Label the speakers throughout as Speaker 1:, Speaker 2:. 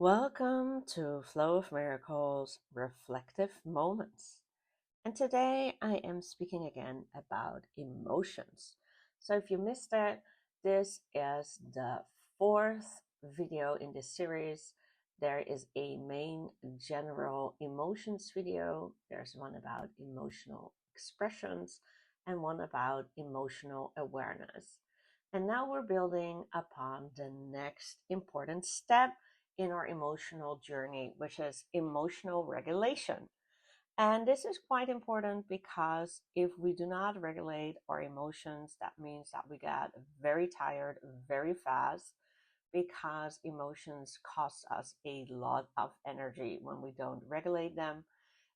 Speaker 1: Welcome to Flow of Miracles Reflective Moments. And today I am speaking again about emotions. So if you missed it, this is the fourth video in this series. There is a main general emotions video, there's one about emotional expressions, and one about emotional awareness. And now we're building upon the next important step in our emotional journey, which is emotional regulation. And this is quite important because if we do not regulate our emotions, that means that we get very tired very fast because emotions cost us a lot of energy when we don't regulate them.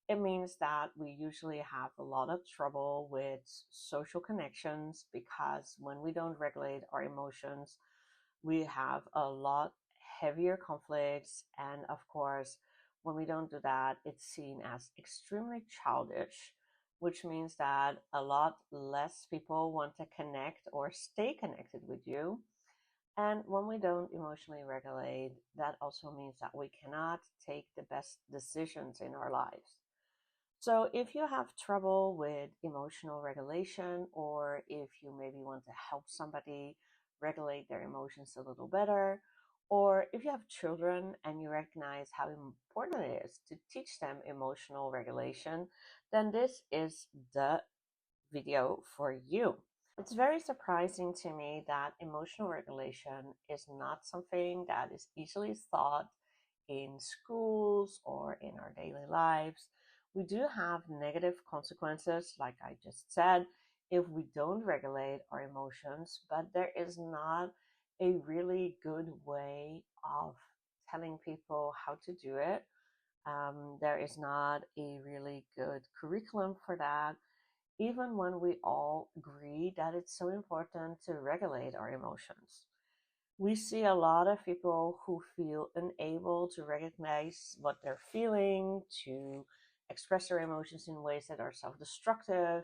Speaker 1: It means that we usually have a lot of trouble with social connections because when we don't regulate our emotions, we have a lot heavier conflicts. And of course, when we don't do that, it's seen as extremely childish, which means that a lot less people want to connect or stay connected with you. And when we don't emotionally regulate, that also means that we cannot take the best decisions in our lives. So, if you have trouble with emotional regulation, or if you maybe want to help somebody regulate their emotions a little better, or if you have children and you recognize how important it is to teach them emotional regulation, then this is the video for you. It's very surprising to me that emotional regulation is not something that is easily taught in schools or in our daily lives. We do have negative consequences, like I just said, if we don't regulate our emotions, but there is not a really good way of telling people how to do it. There is not a really good curriculum for that, even when we all agree that it's so important to regulate our emotions. We see a lot of people who feel unable to recognize what they're feeling, to express their emotions in ways that are self destructive,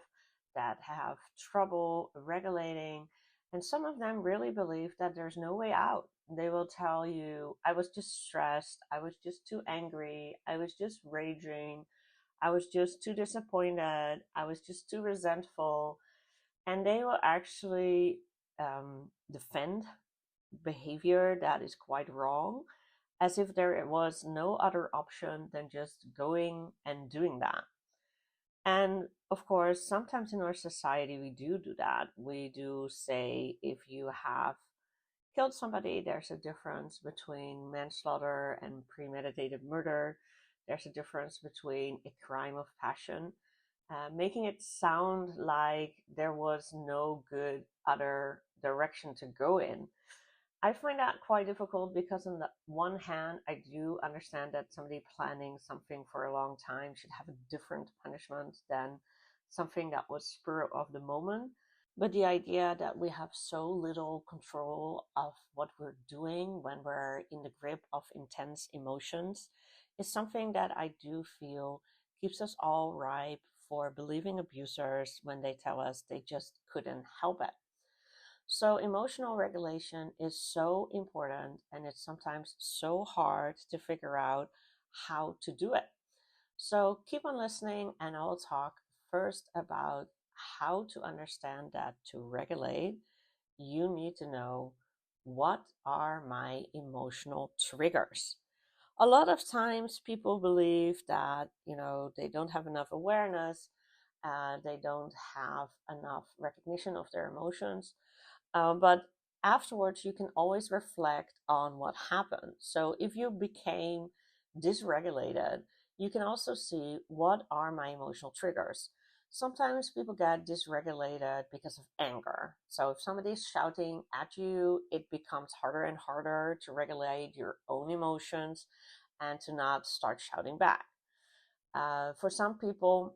Speaker 1: that have trouble regulating. And some of them really believe that there's no way out. They will tell you, I was just stressed, I was just too angry, I was just raging, I was just too disappointed, I was just too resentful. And they will actually defend behavior that is quite wrong, as if there was no other option than just going and doing that. And of course, sometimes in our society, we do that. We do say if you have killed somebody, there's a difference between manslaughter and premeditated murder. There's a difference between a crime of passion, making it sound like there was no good other direction to go in. I find that quite difficult because, on the one hand, I do understand that somebody planning something for a long time should have a different punishment than something that was spur of the moment. But the idea that we have so little control of what we're doing when we're in the grip of intense emotions is something that I do feel keeps us all ripe for believing abusers when they tell us they just couldn't help it. So, emotional regulation is so important, and it's sometimes so hard to figure out how to do it. So, keep on listening, and I'll talk first about how to understand that to regulate. You need to know, what are my emotional triggers? A lot of times people believe that, they don't have enough awareness, they don't have enough recognition of their emotions, but afterwards, you can always reflect on what happened. So if you became dysregulated, you can also see, what are my emotional triggers. Sometimes people get dysregulated because of anger. So if somebody's shouting at you, it becomes harder and harder to regulate your own emotions and to not start shouting back. For some people,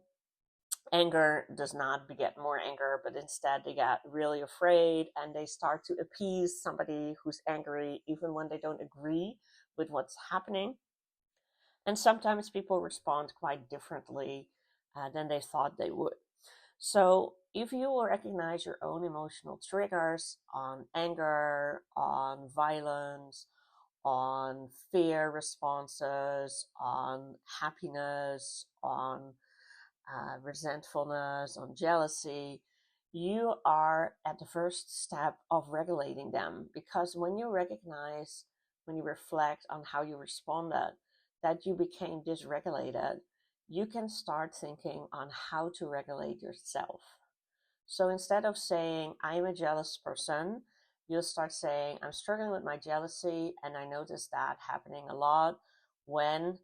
Speaker 1: anger does not beget more anger, but instead they get really afraid and they start to appease somebody who's angry, even when they don't agree with what's happening. And sometimes people respond quite differently than they thought they would. So, if you will recognize your own emotional triggers on anger, on violence, on fear responses, on happiness, on resentfulness, on jealousy, you are at the first step of regulating them. Because when you recognize, when you reflect on how you responded, that you became dysregulated, you can start thinking on how to regulate yourself. So instead of saying, I'm a jealous person, you'll start saying, I'm struggling with my jealousy, and I notice that happening a lot when,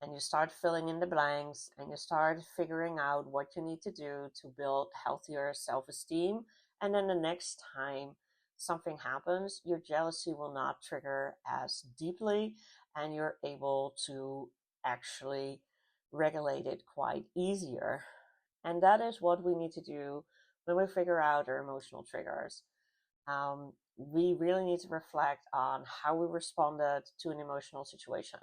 Speaker 1: and you start filling in the blanks and you start figuring out what you need to do to build healthier self-esteem. And then the next time something happens, your jealousy will not trigger as deeply, and you're able to actually regulate it quite easier. And that is what we need to do when we figure out our emotional triggers. We really need to reflect on how we responded to an emotional situation.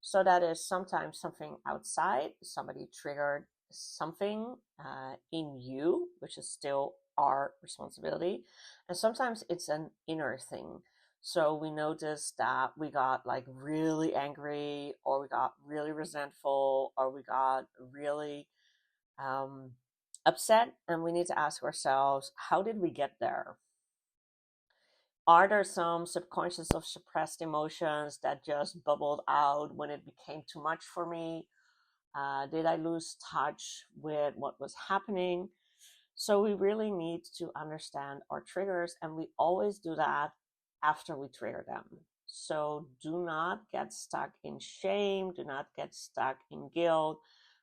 Speaker 1: So that is sometimes something outside, somebody triggered something in you, which is still our responsibility. And sometimes it's an inner thing. So we noticed that we got like really angry, or we got really resentful, or we got really um, upset. And we need to ask ourselves, how did we get there? Are there some subconscious of suppressed emotions that just bubbled out when it became too much for me? Did I lose touch with what was happening? So we really need to understand our triggers, and we always do that after we trigger them. So do not get stuck in shame, do not get stuck in guilt,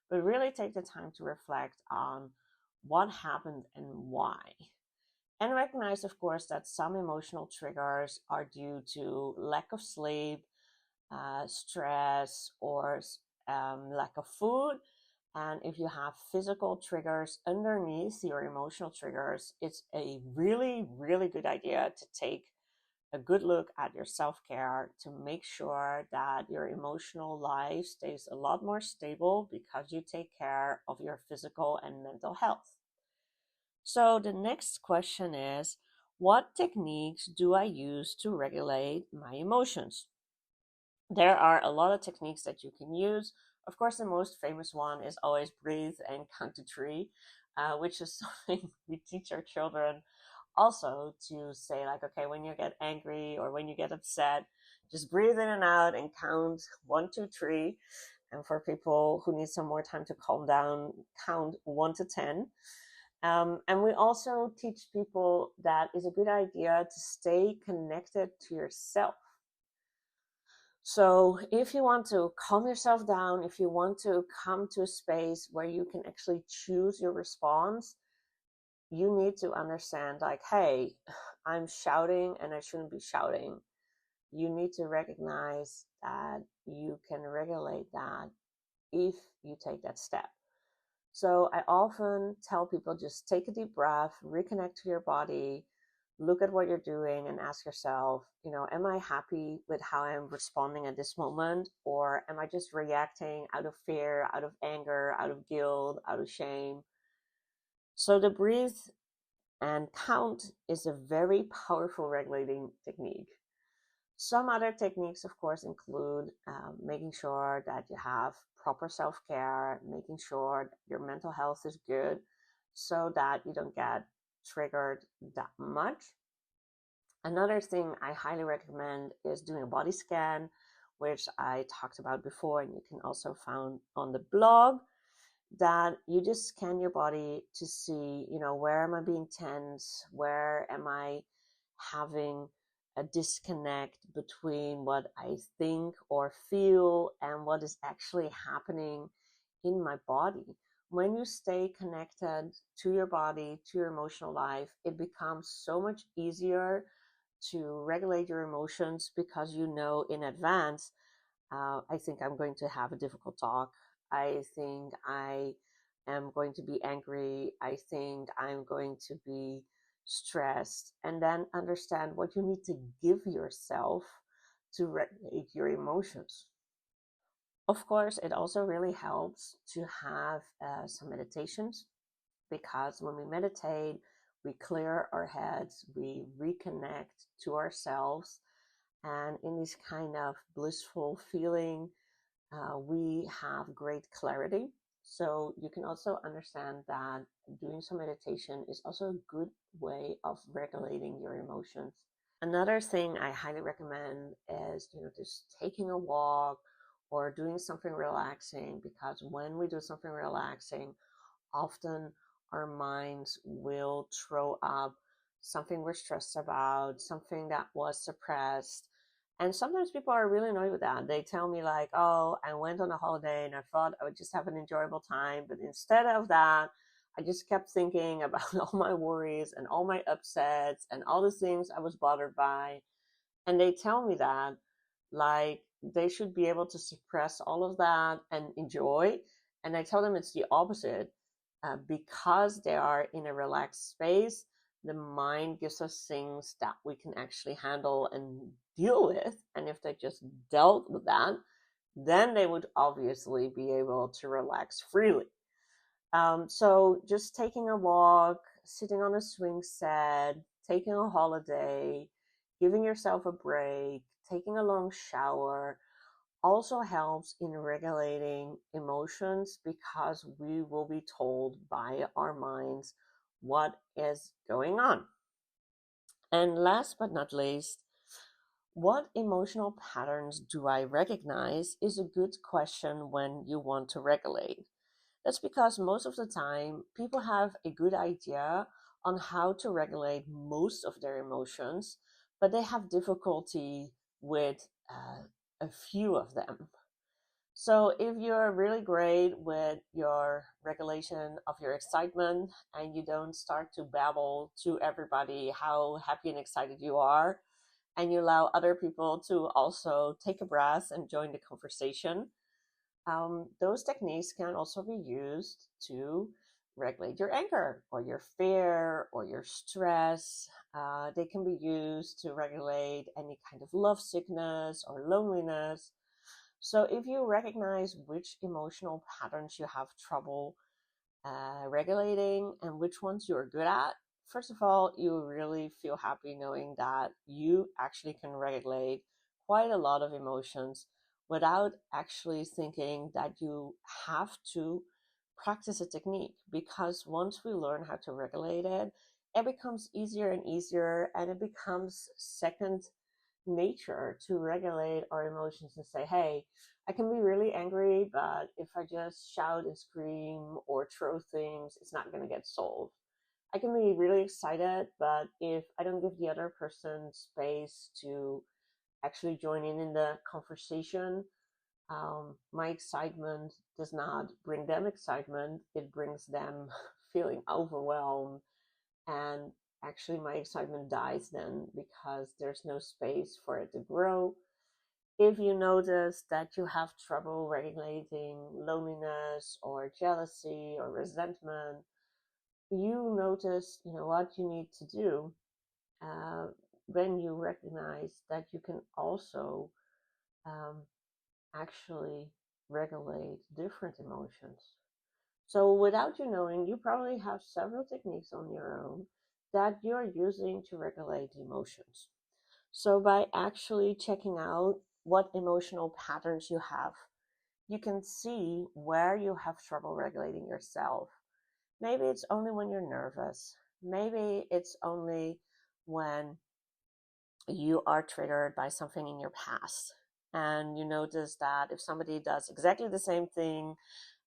Speaker 1: but really take the time to reflect on what happened and why. And recognize, of course, that some emotional triggers are due to lack of sleep, stress, or lack of food. And if you have physical triggers underneath your emotional triggers, it's a really, really good idea to take a good look at your self care to make sure that your emotional life stays a lot more stable because you take care of your physical and mental health. So the next question is, what techniques do I use to regulate my emotions? There are a lot of techniques that you can use. Of course, the most famous one is always breathe and count to three, which is something we teach our children also, to say like, okay, when you get angry or when you get upset, just breathe in and out and count 1, 2, 3. And for people who need some more time to calm down, count 1 to 10. And we also teach people that it's a good idea to stay connected to yourself. So if you want to calm yourself down, if you want to come to a space where you can actually choose your response, you need to understand like, hey, I'm shouting and I shouldn't be shouting. You need to recognize that you can regulate that if you take that step. So I often tell people, just take a deep breath, reconnect to your body, look at what you're doing and ask yourself, am I happy with how I'm responding at this moment? Or am I just reacting out of fear, out of anger, out of guilt, out of shame? So the breathe and count is a very powerful regulating technique. Some other techniques, of course, include making sure that you have proper self care, making sure your mental health is good so that you don't get triggered that much. Another thing I highly recommend is doing a body scan, which I talked about before, and you can also find on the blog. That you just scan your body to see, where am I being tense? Where am I having a disconnect between what I think or feel and what is actually happening in my body? When you stay connected to your body, to your emotional life, it becomes so much easier to regulate your emotions because you know in advance, I think I'm going to have a difficult talk. I think I am going to be angry. I think I'm going to be stressed. And then understand what you need to give yourself to regulate your emotions. Of course, it also really helps to have some meditations, because when we meditate, we clear our heads, we reconnect to ourselves, And in this kind of blissful feeling, we have great clarity. So you can also understand that doing some meditation is also a good way of regulating your emotions. Another thing I highly recommend is, just taking a walk or doing something relaxing, because when we do something relaxing, often our minds will throw up something we're stressed about, something that was suppressed. And sometimes people are really annoyed with that. They tell me, like, oh, I went on a holiday and I thought I would just have an enjoyable time. But instead of that, I just kept thinking about all my worries and all my upsets and all the things I was bothered by. And they tell me that, like, they should be able to suppress all of that and enjoy. And I tell them it's the opposite. Because they are in a relaxed space, the mind gives us things that we can actually handle and deal with. And if they just dealt with that, then they would obviously be able to relax freely. So just taking a walk, sitting on a swing set, taking a holiday, giving yourself a break, taking a long shower also helps in regulating emotions, because we will be told by our minds what is going on. And last but not least, what emotional patterns do I recognize is a good question when you want to regulate. That's because most of the time, people have a good idea on how to regulate most of their emotions, but they have difficulty with a few of them. So, if you're really great with your regulation of your excitement and you don't start to babble to everybody how happy and excited you are, and you allow other people to also take a breath and join the conversation, those techniques can also be used to regulate your anger or your fear or your stress. They can be used to regulate any kind of love sickness or loneliness. So, if you recognize which emotional patterns you have trouble regulating and which ones you're good at, first of all, you really feel happy knowing that you actually can regulate quite a lot of emotions without actually thinking that you have to practice a technique. Because once we learn how to regulate it, it becomes easier and easier, and it becomes second nature to regulate our emotions and say, hey, I can be really angry, but if I just shout and scream or throw things, it's not going to get solved. I can be really excited, but if I don't give the other person space to actually join in the conversation, my excitement does not bring them excitement. It brings them feeling overwhelmed, and actually my excitement dies then because there's no space for it to grow. If you notice that you have trouble regulating loneliness or jealousy or resentment, you notice, what you need to do. uh, when you recognize that you can also um, actually regulate different emotions. So without you knowing, you probably have several techniques on your own that you're using to regulate emotions. So by actually checking out what emotional patterns you have, you can see where you have trouble regulating yourself. Maybe it's only when you're nervous. Maybe it's only when you are triggered by something in your past. And you notice that if somebody does exactly the same thing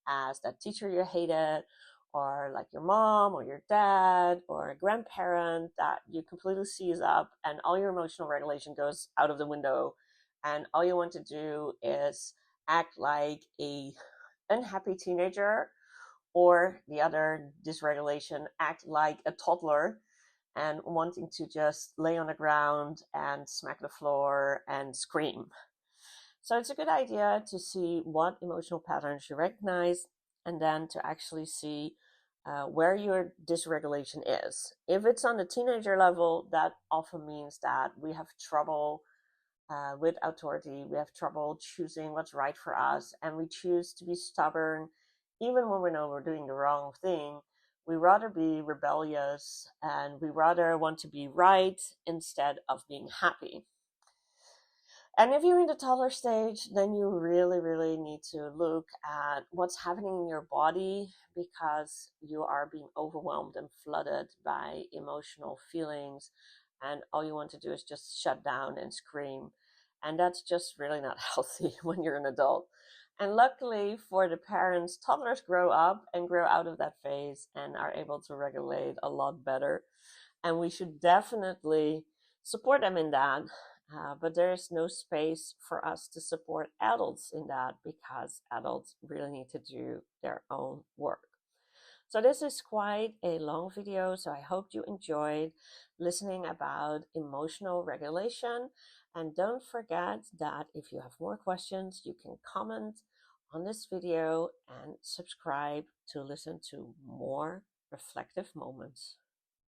Speaker 1: as that teacher you hated, or like your mom or your dad or a grandparent, that you completely seize up and all your emotional regulation goes out of the window, and all you want to do is act like a unhappy teenager, or the other dysregulation, act like a toddler and wanting to just lay on the ground and smack the floor and scream. So it's a good idea to see what emotional patterns you recognize, and then to actually see where your dysregulation is. If it's on the teenager level, that often means that we have trouble with authority. We have trouble choosing what's right for us, and we choose to be stubborn even when we know we're doing the wrong thing. We rather be rebellious, and we rather want to be right instead of being happy. And if you're in the toddler stage, then you really, really need to look at what's happening in your body because you are being overwhelmed and flooded by emotional feelings. And all you want to do is just shut down and scream. And that's just really not healthy when you're an adult. And luckily for the parents, toddlers grow up and grow out of that phase and are able to regulate a lot better. And we should definitely support them in that. But there is no space for us to support adults in that because adults really need to do their own work. So this is quite a long video, so I hope you enjoyed listening about emotional regulation. And don't forget that if you have more questions, you can comment on this video and subscribe to listen to more reflective moments.